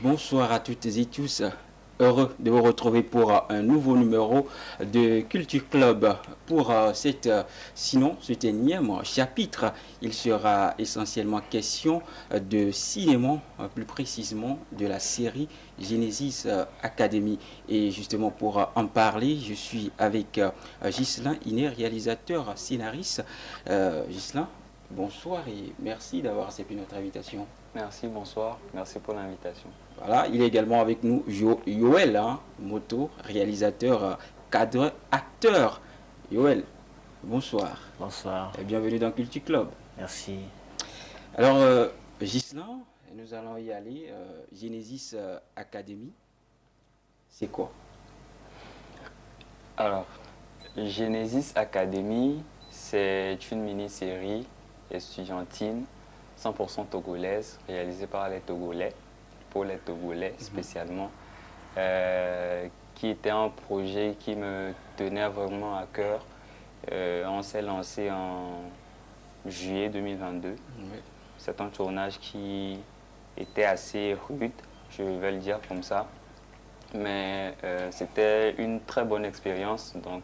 Bonsoir à toutes et tous. Heureux de vous retrouver pour un nouveau numéro de Culture Club. Pour cet énième chapitre, il sera essentiellement question de cinéma, plus précisément de la série Genesis Academy. Et justement pour en parler, je suis avec Ghislain Iné, réalisateur, scénariste. Ghislain, bonsoir et merci d'avoir accepté notre invitation. Merci, bonsoir. Merci pour l'invitation. Voilà, il est également avec nous Yoel, hein, moto, réalisateur, cadre, acteur. Yoel, bonsoir. Bonsoir. Et bienvenue dans Culture Club. Merci. Alors, Ghislain, nous allons y aller. Genesis Academy, c'est quoi? Alors, Genesis Academy, c'est une mini-série estudiantine 100% togolaise, réalisée par les Togolais, pour les Togolais spécialement, qui était un projet qui me tenait vraiment à cœur. On s'est lancé en juillet 2022. Oui. C'est un tournage qui était assez rude, je vais le dire comme ça. Mais c'était une très bonne expérience. Donc,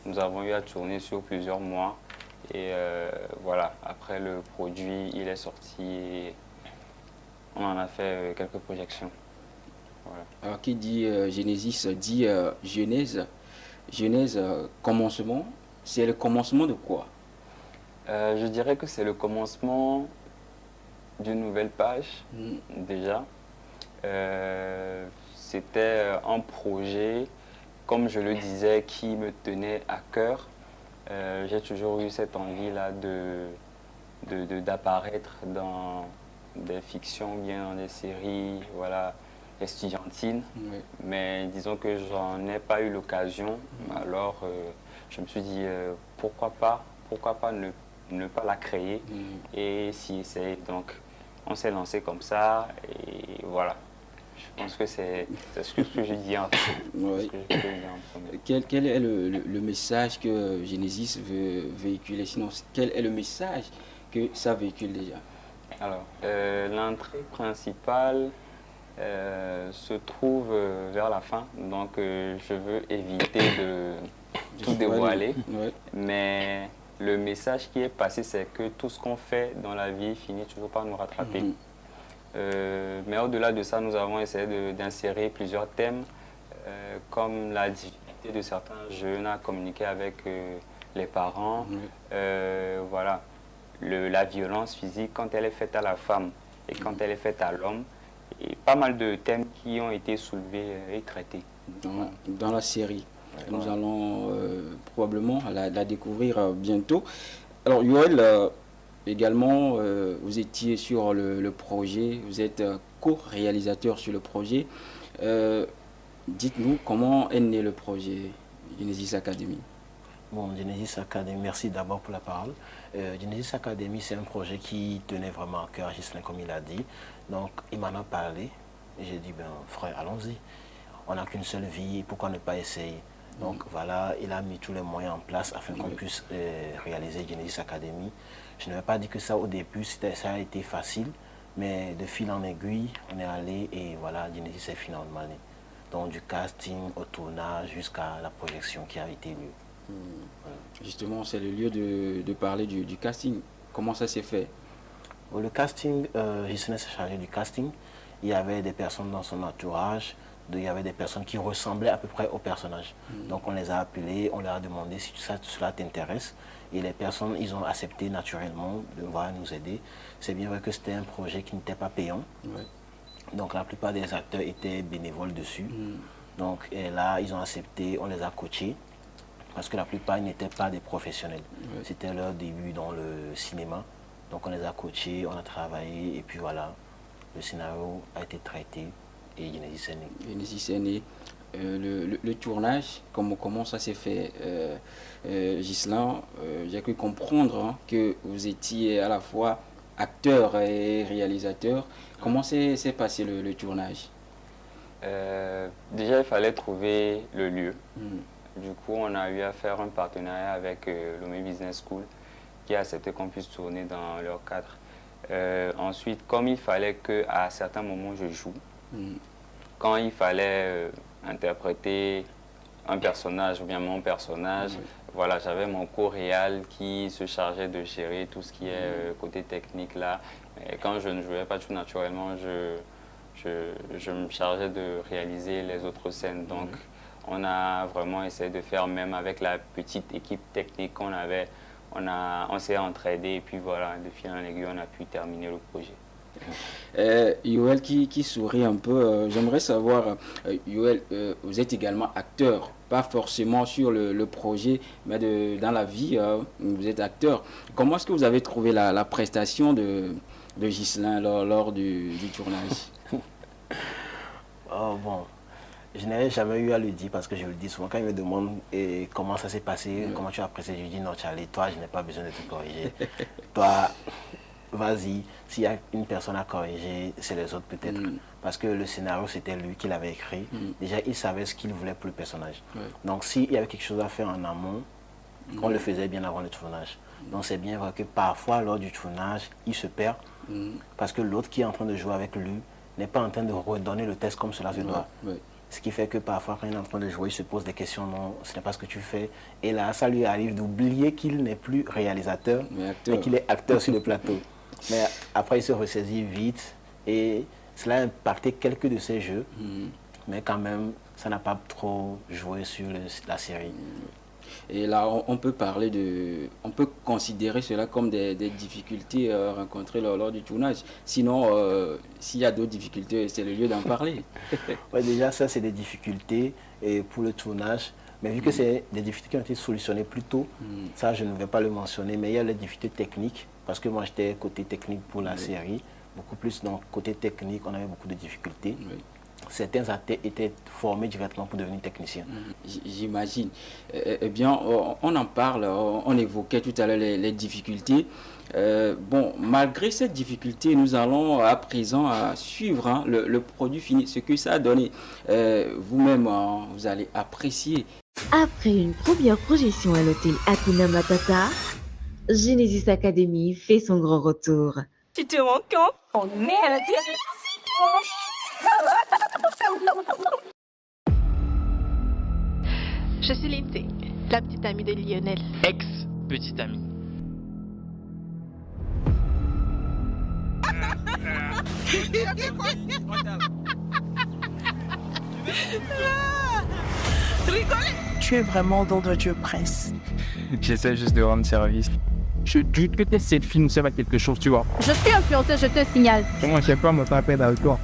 nous avons eu à tourner sur plusieurs mois. Et voilà, après le produit, il est sorti et on en a fait quelques projections. Voilà. Alors, qui dit Genesis dit Genèse. Genèse, commencement. C'est le commencement de quoi? Je dirais que c'est le commencement d'une nouvelle page, déjà. C'était un projet, comme je le disais, qui me tenait à cœur. J'ai toujours eu cette envie-là d'apparaître dans des fictions, bien dans des séries, voilà, estudiantines. Oui. Mais disons que j'en ai pas eu l'occasion. Alors, je me suis dit, pourquoi pas ne pas la créer et s'y essayer. Donc, on s'est lancé comme ça et voilà. Je pense que c'est ce que je dis en Oui. Quel est le message que Genesis veut véhiculer? Sinon, quel est le message que ça véhicule déjà? Alors, l'entrée principale se trouve vers la fin, donc je veux éviter de tout dévoiler. Ouais. Mais le message qui est passé, c'est que tout ce qu'on fait dans la vie finit toujours par nous rattraper. Mais au-delà de ça, nous avons essayé d'insérer plusieurs thèmes, comme la difficulté de certains jeunes à communiquer avec les parents, voilà, la violence physique quand elle est faite à la femme et quand elle est faite à l'homme, et pas mal de thèmes qui ont été soulevés et traités. Dans la série. Nous allons probablement la découvrir bientôt. Alors, Yoel, également, vous étiez sur le projet, vous êtes co-réalisateur sur le projet. Dites-nous comment est né le projet Genesis Academy. Bon, Genesis Academy, merci d'abord pour la parole. Genesis Academy, c'est un projet qui tenait vraiment à cœur, Ghislain, comme il a dit. Donc, il m'en a parlé. Et j'ai dit, ben, frère, allons-y. On n'a qu'une seule vie, pourquoi ne pas essayer? Donc voilà, il a mis tous les moyens en place afin qu'on puisse réaliser Genesis Academy. Je ne vais pas dire que ça au début, ça a été facile, mais de fil en aiguille, on est allé et voilà, Genesis est finalement né. Donc du casting au tournage jusqu'à la projection qui a été lieu. Voilà. Justement, c'est le lieu de parler du casting. Comment ça s'est fait? Pour le casting, Ghislain s'est chargé du casting. Il y avait des personnes dans son entourage. Il y avait des personnes qui ressemblaient à peu près au personnage. Donc on les a appelés, on leur a demandé si cela t'intéresse. Et les personnes, ils ont accepté naturellement de nous aider. C'est bien vrai que c'était un projet qui n'était pas payant. Ouais. Donc la plupart des acteurs étaient bénévoles dessus. Donc et là, ils ont accepté, on les a coachés. Parce que la plupart n'étaient pas des professionnels. C'était leur début dans le cinéma. Donc on les a coachés, on a travaillé et puis voilà, le scénario a été traité. Et Genesis est né. Genesis est né. Le tournage, comment ça s'est fait? Ghislain, j'ai cru comprendre que vous étiez à la fois acteur et réalisateur. Comment s'est passé le tournage? Déjà, il fallait trouver le lieu. Du coup, on a eu à faire un partenariat avec Lomé Business School qui a accepté qu'on puisse tourner dans leur cadre. Ensuite, comme il fallait qu'à certains moments je joue, Quand il fallait interpréter un personnage ou bien mon personnage, voilà, j'avais mon co-réal qui se chargeait de gérer tout ce qui est côté technique là. Et quand je ne jouais pas tout naturellement, je me chargeais de réaliser les autres scènes. Donc, on a vraiment essayé de faire, même avec la petite équipe technique qu'on avait, on s'est entraidé et puis voilà, de fil en aiguille, on a pu terminer le projet. Yoel qui sourit un peu, j'aimerais savoir, Yoel, vous êtes également acteur, pas forcément sur le projet, mais dans la vie, vous êtes acteur. Comment est-ce que vous avez trouvé la prestation de Ghislain lors du tournage? Oh, bon, je n'ai jamais eu à le dire parce que je le dis souvent quand il me demande comment ça s'est passé, comment tu as apprécié, je lui dis non Charlie, toi je n'ai pas besoin de te corriger. Toi, vas-y, s'il y a une personne à corriger, c'est les autres peut-être. Parce que le scénario, c'était lui qui l'avait écrit. Déjà, il savait ce qu'il voulait pour le personnage. Donc, s'il y avait quelque chose à faire en amont, on le faisait bien avant le tournage. Donc, c'est bien vrai que parfois, lors du tournage, il se perd. Parce que l'autre qui est en train de jouer avec lui n'est pas en train de redonner le texte comme cela se doit. Ce qui fait que parfois, quand il est en train de jouer, il se pose des questions. Non, ce n'est pas ce que tu fais. Et là, ça lui arrive d'oublier qu'il n'est plus réalisateur, mais qu'il est acteur sur le plateau. Mais après, il se ressaisit vite et cela a impacté quelques de ses jeux, mais quand même, ça n'a pas trop joué sur la série. Et là, on peut on peut considérer cela comme des difficultés rencontrées lors du tournage. Sinon, s'il y a d'autres difficultés, c'est le lieu d'en parler. Ouais, déjà, ça, c'est des difficultés pour le tournage. Mais vu que c'est des difficultés qui ont été solutionnées plus tôt, ça, je ne vais pas le mentionner. Mais il y a les difficultés techniques, parce que moi, j'étais côté technique pour la série. Beaucoup plus, donc, côté technique, on avait beaucoup de difficultés. Certains acteurs étaient formés directement pour devenir techniciens. J'imagine. Eh bien, on en parle, on évoquait tout à l'heure les difficultés. Bon, malgré cette difficulté, nous allons à présent suivre le produit fini, ce que ça a donné. Vous-même, vous allez apprécier. Après une première projection à l'hôtel Hakuna Matata, Genesis Academy fait son grand retour. Tu te rends compte? Oh merde! Je suis Lindsay, la petite amie de Lionel. Ex-petite amie. Tu es vraiment dans de Dieu Prince. J'essaie juste de rendre service. Je doute que cette fille nous serve à quelque chose, tu vois. Je suis influencée, je te signale. Comment je sais pas, moi, pas peine avec toi.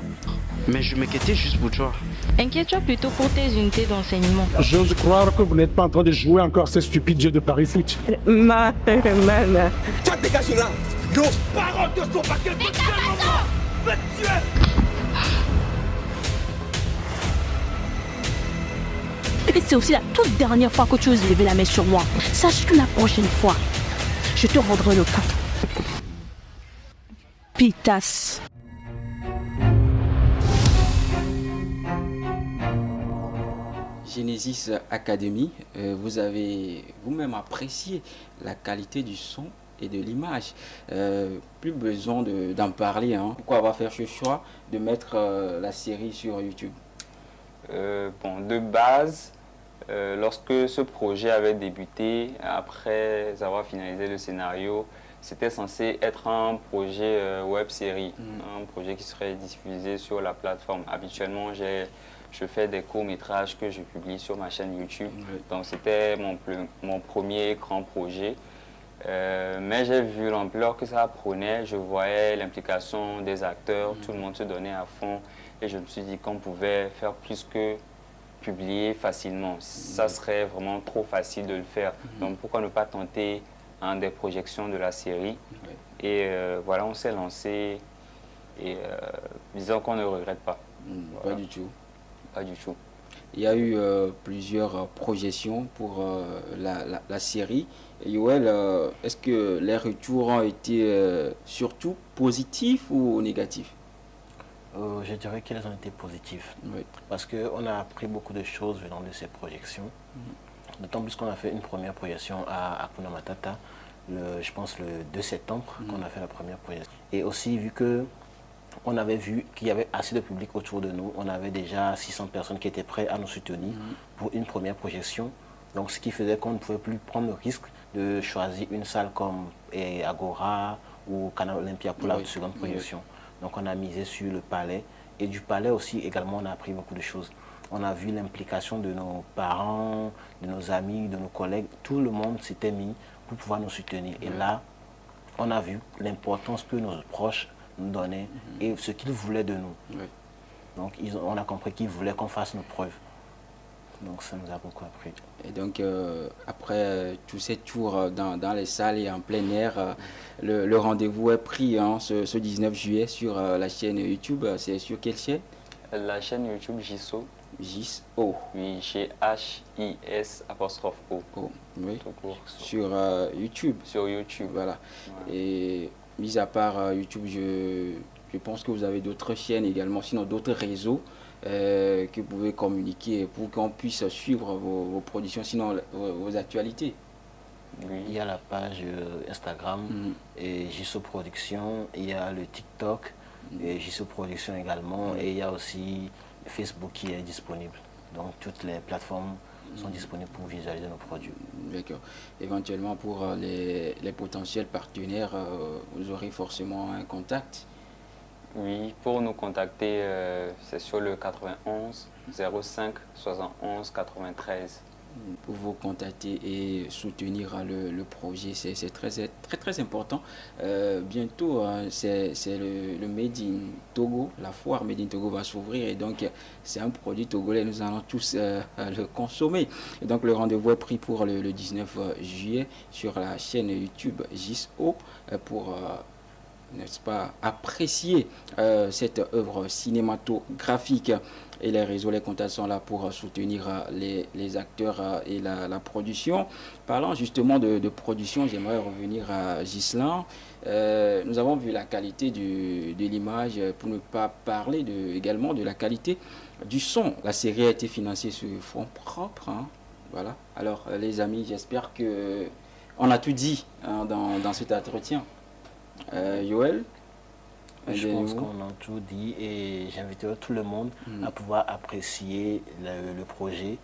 Mais je m'inquiétais juste pour toi. Inquiète-toi plutôt pour tes unités d'enseignement. J'ose croire que vous n'êtes pas en train de jouer encore ces stupides jeux de Paris Foot. Ma man. Toi, dégage là. Nos parents ne sont pas quelque chose. Va te tuer. Et c'est aussi la toute dernière fois que tu oses lever la main sur moi. Sache que la prochaine fois, je te rendrai le coup. Pitas. Genesis Academy, vous avez vous-même apprécié la qualité du son et de l'image. Plus besoin d'en parler. Pourquoi avoir fait ce choix de mettre la série sur YouTube? Bon, de base, lorsque ce projet avait débuté, après avoir finalisé le scénario, c'était censé être un projet web série, un projet qui serait diffusé sur la plateforme. Habituellement, je fais des courts-métrages que je publie sur ma chaîne YouTube. Donc c'était mon premier grand projet. Mais j'ai vu l'ampleur que ça prenait, je voyais l'implication des acteurs, tout le monde se donnait à fond. Et je me suis dit qu'on pouvait faire plus que publier facilement. Ça serait vraiment trop facile de le faire. Donc pourquoi ne pas tenter des projections de la série? Et voilà, on s'est lancé et disons qu'on ne regrette pas. Pas du tout. Pas du tout. Il y a eu plusieurs projections pour la série. Et Yoel, est-ce que les retours ont été surtout positifs ou négatifs? Je dirais qu'elles ont été positives. Parce qu'on a appris beaucoup de choses venant de ces projections. D'autant plus qu'on a fait une première projection à Hakuna Matata, je pense le 2 septembre, qu'on a fait la première projection. Et aussi, vu que on avait vu qu'il y avait assez de public autour de nous. On avait déjà 600 personnes qui étaient prêtes à nous soutenir pour une première projection. Donc, ce qui faisait qu'on ne pouvait plus prendre le risque de choisir une salle comme Agora ou Canal Olympia pour la seconde projection. Donc, on a misé sur le Palais. Et du Palais aussi, également, on a appris beaucoup de choses. On a vu l'implication de nos parents, de nos amis, de nos collègues. Tout le monde s'était mis pour pouvoir nous soutenir. Et là, on a vu l'importance que nos proches nous donnaient et ce qu'ils voulaient de nous. Donc, on a compris qu'ils voulaient qu'on fasse nos preuves. Donc, ça nous a beaucoup appris. Et donc, après tous ces tours dans les salles et en plein air, le rendez-vous est pris ce 19 juillet sur la chaîne YouTube. C'est sur quelle chaîne? La chaîne YouTube JISO. JISO. Oui, chez H-I-S'-O. Oui. Sur YouTube. Sur YouTube. Voilà. Ouais. Et mis à part YouTube, je pense que vous avez d'autres chaînes également, sinon d'autres réseaux que vous pouvez communiquer pour qu'on puisse suivre vos productions, sinon vos actualités. Oui. Il y a la page Instagram et JISO Production, il y a le TikTok et JISO Production également, et il y a aussi Facebook qui est disponible. Donc toutes les plateformes sont disponibles pour visualiser nos produits. D'accord. Éventuellement pour les potentiels partenaires, vous aurez forcément un contact? Oui, pour nous contacter, c'est sur le 91 05 71 93. Pour vous contacter et soutenir le projet, c'est très important. Bientôt, c'est le Made in Togo, la foire Made in Togo va s'ouvrir et donc c'est un produit togolais, nous allons tous le consommer. Et donc le rendez-vous est pris pour le 19 juillet sur la chaîne YouTube JISO pour n'est-ce pas, apprécier cette œuvre cinématographique. Et les réseaux, les contacts sont là pour soutenir les acteurs et la production. Parlant justement de production, j'aimerais revenir à Ghislain. Nous avons vu la qualité de l'image, pour ne pas parler également de la qualité du son. La série a été financée sur fonds propres. Voilà. Alors les amis, j'espère qu'on a tout dit dans cet entretien. Yoel? Je pense qu'on a tout dit et j'inviterai tout le monde à pouvoir apprécier le projet,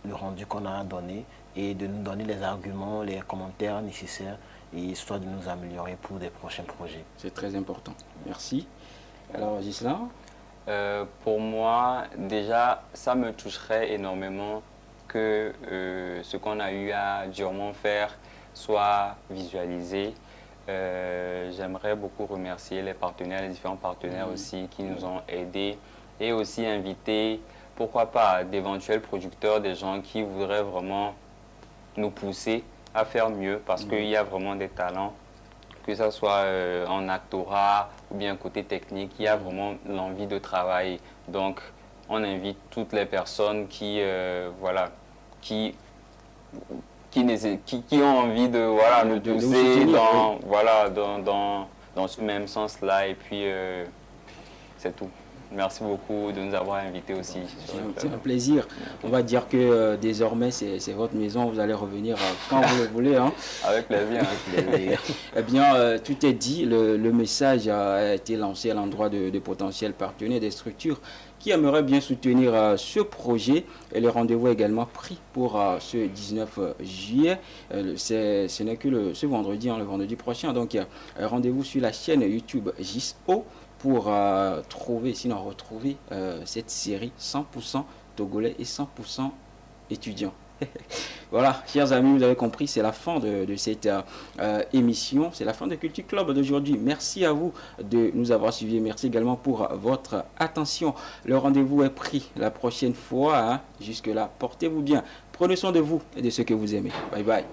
le rendu qu'on a donné et de nous donner les arguments, les commentaires nécessaires et histoire de nous améliorer pour des prochains projets. C'est très important. Merci. Alors, Ghislain? Pour moi, déjà, ça me toucherait énormément que ce qu'on a eu à durement faire soit visualisé. J'aimerais beaucoup remercier les partenaires, les différents partenaires aussi qui nous ont aidés et aussi inviter, pourquoi pas, d'éventuels producteurs, des gens qui voudraient vraiment nous pousser à faire mieux parce qu'il y a vraiment des talents, que ce soit en actorat ou bien côté technique, il y a vraiment l'envie de travailler. Donc, on invite toutes les personnes qui ont envie de nous pousser dans ce même sens-là. Et puis, c'est tout. Merci beaucoup de nous avoir invités aussi. C'est un plaisir. On va dire que désormais, c'est votre maison. Vous allez revenir quand vous le voulez. Avec plaisir. Eh bien, tout est dit. Le message a été lancé à l'endroit de potentiels partenaires, des structures qui aimeraient bien soutenir ce projet. Et le rendez-vous est également pris pour ce 19 juillet. Ce n'est que ce vendredi, le vendredi prochain. Donc, rendez-vous sur la chaîne YouTube JISO pour retrouver cette série 100% togolais et 100% étudiants. Voilà, chers amis, vous avez compris, c'est la fin de cette émission, c'est la fin de Culture Club d'aujourd'hui. Merci à vous de nous avoir suivis, merci également pour votre attention. Le rendez-vous est pris la prochaine fois. Jusque-là, portez-vous bien, prenez soin de vous et de ceux que vous aimez. Bye bye.